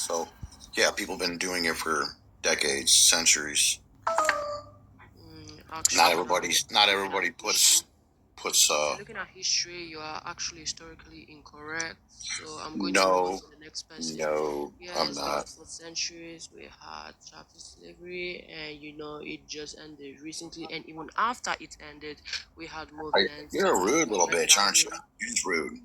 So, yeah, people have been doing it for decades, centuries. Actually, Not everybody puts. if you're looking at history, you are actually historically incorrect. So I'm going to move on No, to the next person. no, I'm Yes, not. for centuries we had chattel slavery, and it just ended recently. And even after it ended, we had movements You're a rude little bitch, aren't you? reclaiming. You're just rude.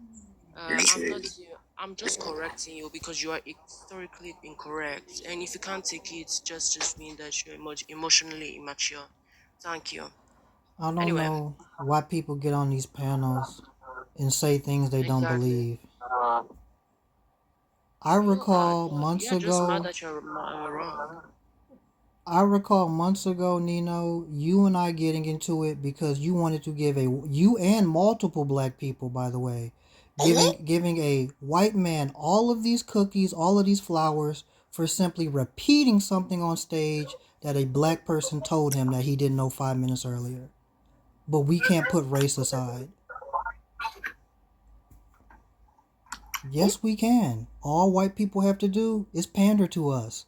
You're just I'm not. rude. I'm just correcting you because you are historically incorrect. And if you can't take it, just mean that you're emotionally immature. Thank you. I don't Anyway, know why people get on these panels and say things they don't exactly. believe. I You are recall months you're just mad ago, that you're wrong. Nino, you and I getting into it because you wanted to give you and multiple black people, by the way, giving a white man all of these cookies, all of these flowers for simply repeating something on stage that a black person told him that he didn't know 5 minutes earlier. But we can't put race aside. Yes, we can. All white people have to do is pander to us.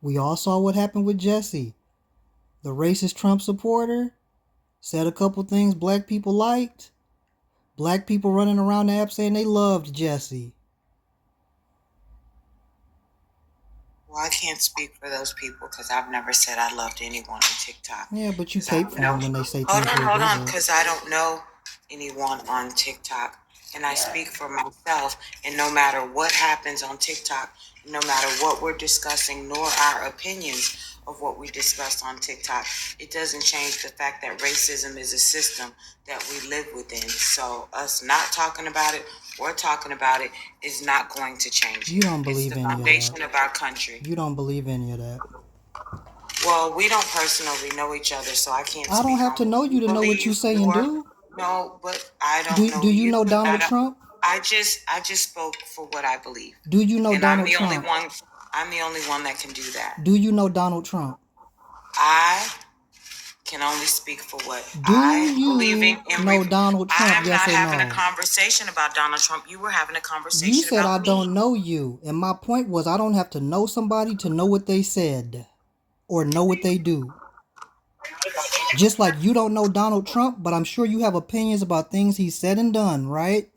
We all saw what happened with Jesse. The racist Trump supporter said a couple things black people liked. Black people running around the app saying they loved Jesse. Well, I can't speak for those people because I've never said I loved anyone on TikTok. Yeah, but you 'Cause I cape don't for know. them when they say things you Hold agree on, with. because I don't know anyone on TikTok. And I speak for myself. And no matter what happens on TikTok, no matter what we're discussing, nor our opinions of what we discussed on TikTok, it doesn't change the fact that racism is a system that we live within. So us not talking about it or talking about it is not going to change You it. don't It's believe the any of foundation that. of our country. You don't believe any of that. Well, we don't personally know each other, so I can't I don't speak have on to know what you you to know what you believe. say and do. No, but I don't Do know you you. know Donald Trump? I just spoke for what I believe, Do you know and I'm Donald the only Trump? one. I'm the only one that can do that. Do you know Donald Trump? I can only speak for what Do I believe you in. know Donald Trump? I'm Yes not or having a no? conversation about Donald Trump. You were having a You conversation said I about me. don't know you, and my point was I don't have to know somebody to know what they said or know what they do. Just like you don't know Donald Trump, but I'm sure you have opinions about things he said and done, right?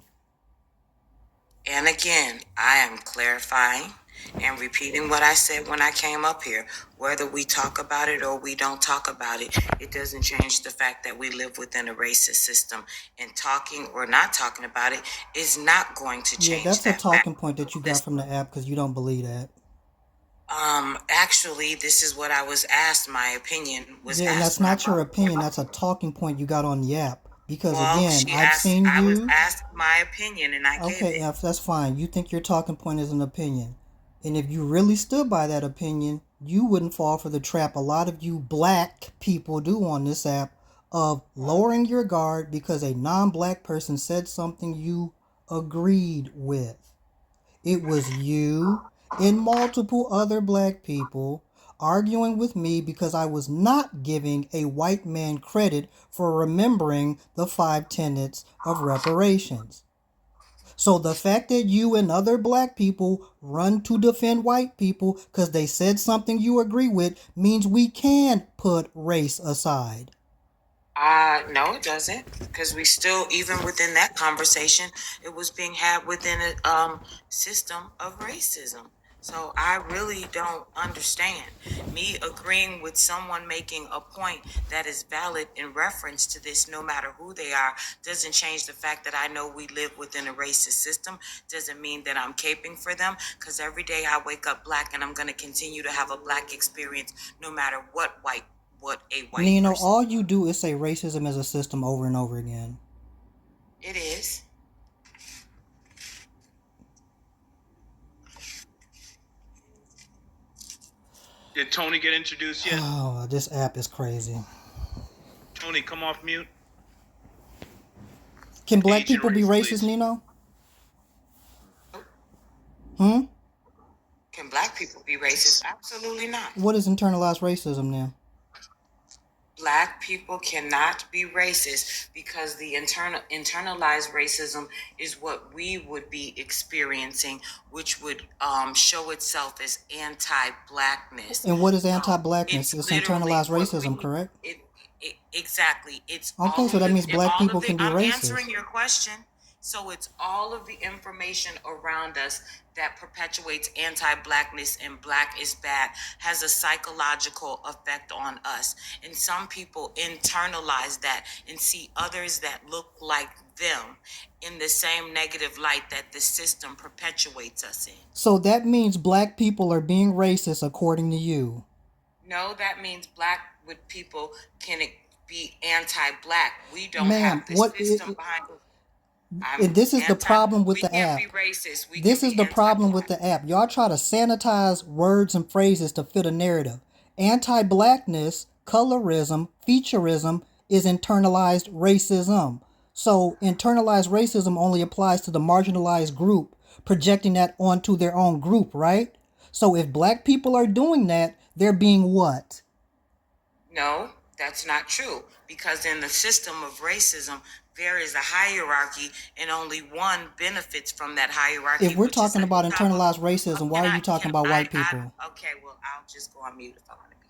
And again, I am clarifying and repeating what I said when I came up here. Whether we talk about it or we don't talk about it, it doesn't change the fact that we live within a racist system. And talking or not talking about it is not going to Yeah, change that's a that fact. talking point that you got from the app because you don't believe that. Actually, this is what I was asked. My opinion was Yeah, and asked that's when I not your brought. opinion. That's a talking point you got on the app. Because Well, again, she I've asked. seen I was you. asked my opinion, and I gave Okay, it. F, that's fine. You think your talking point is an opinion. And if you really stood by that opinion, you wouldn't fall for the trap a lot of you black people do on this app of lowering your guard because a non-black person said something you agreed with. It was you and multiple other black people arguing with me because I was not giving a white man credit for remembering the 5 tenets of reparations. So the fact that you and other black people run to defend white people because they said something you agree with means we can put race aside. No, it doesn't, because we still, even within that conversation, it was being had within a system of racism. So I really don't understand me agreeing with someone making a point that is valid in reference to this, no matter who they are, doesn't change the fact that I know we live within a racist system. Doesn't mean that I'm caping for them, because every day I wake up black and I'm going to continue to have a black experience, no matter what a white Nino, person. all you do is say racism is a system over and over again. It is. Did Tony get introduced yet? Oh, this app is crazy. Tony, come off mute. Can black Age and people be race, racist, please. Nino? Hmm? Can black people be racist? Absolutely not. What is internalized racism now? Black people cannot be racist because the internalized racism is what we would be experiencing, which would show itself as anti-blackness. And what is So anti-blackness? it's It's literally internalized what racism, correct? exactly. It's Okay, all so of that means black all of people the. can be I'm racist. answering your question. So it's all of the information around us that perpetuates anti-blackness and black is bad has a psychological effect on us. And some people internalize that and see others that look like them in the same negative light that the system perpetuates us in. So that means black people are being racist according to you. No, that means black with people can be anti-black. We don't Ma'am, have the system behind it. I'm and this is the anti. problem with We the can't be app. racist. We can This is be the problem with anti-black. the app. Y'all try to sanitize words and phrases to fit a narrative. Anti-blackness, colorism, featureism is internalized racism. So internalized racism only applies to the marginalized group, projecting that onto their own group, right? So if black people are doing that, they're being what? No, that's not true. Because in the system of racism, there is a hierarchy, and only one benefits from that hierarchy, If we're which is talking at the about top of. internalized racism, why Can are I? you talking Can about white I? people? Okay, well, I'll just go on mute if I want to be.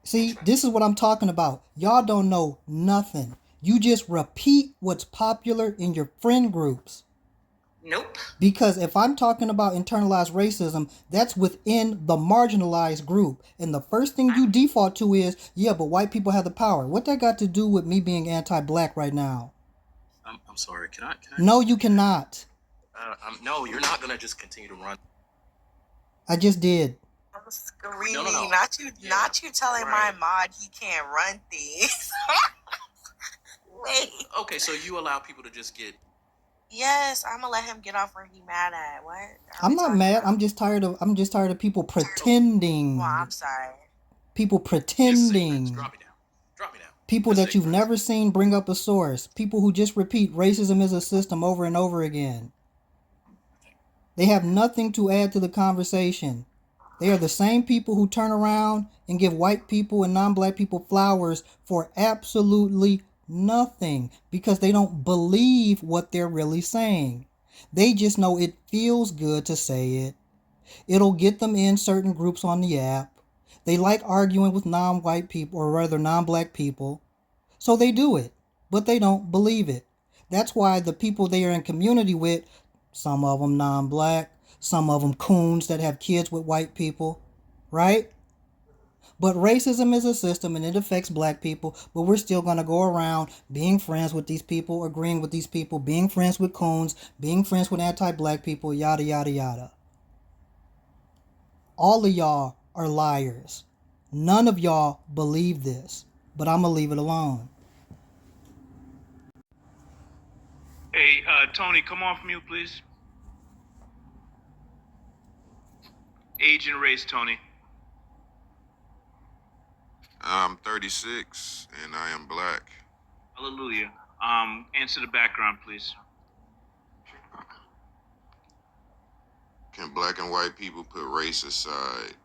See, this is what I'm talking about. Y'all don't know nothing. You just repeat what's popular in your friend groups. Nope. Because if I'm talking about internalized racism, that's within the marginalized group. And the first thing you default to is, yeah, but white people have the power. What that got to do with me being anti-black right now? I'm sorry. Can I? No, you cannot. No, you're not gonna just continue to run. I just did. I'm screaming. No. Not you. Yeah, Not you telling right. my mod he can't run things. Wait. Okay, so you allow people to just get. Yes, I'm gonna let him get off where he mad at. What? I'm not mad. I'm just tired of people pretending. Well, I'm sorry. People pretending. Drop me down. Drop me down. People Just that say you've facts. never seen bring up a source. People who just repeat racism is a system over and over again. They have nothing to add to the conversation. They are the same people who turn around and give white people and non-black people flowers for absolutely nothing because they don't believe what they're really saying. They just know it feels good to say it. It'll get them in certain groups on the app. They like arguing with non-white people, or rather non-black people. So they do it, but they don't believe it. That's why the people they are in community with, some of them non-black, some of them coons that have kids with white people, right? But racism is a system and it affects black people, but we're still going to go around being friends with these people, agreeing with these people, being friends with coons, being friends with anti-black people, yada, yada, yada. All of y'all are liars. None of y'all believe this, but I'm going to leave it alone. Hey, Tony, come off mute, please. Age and race, Tony. I'm 36 and I am black. Hallelujah. Answer the background, please. Can black and white people put race aside?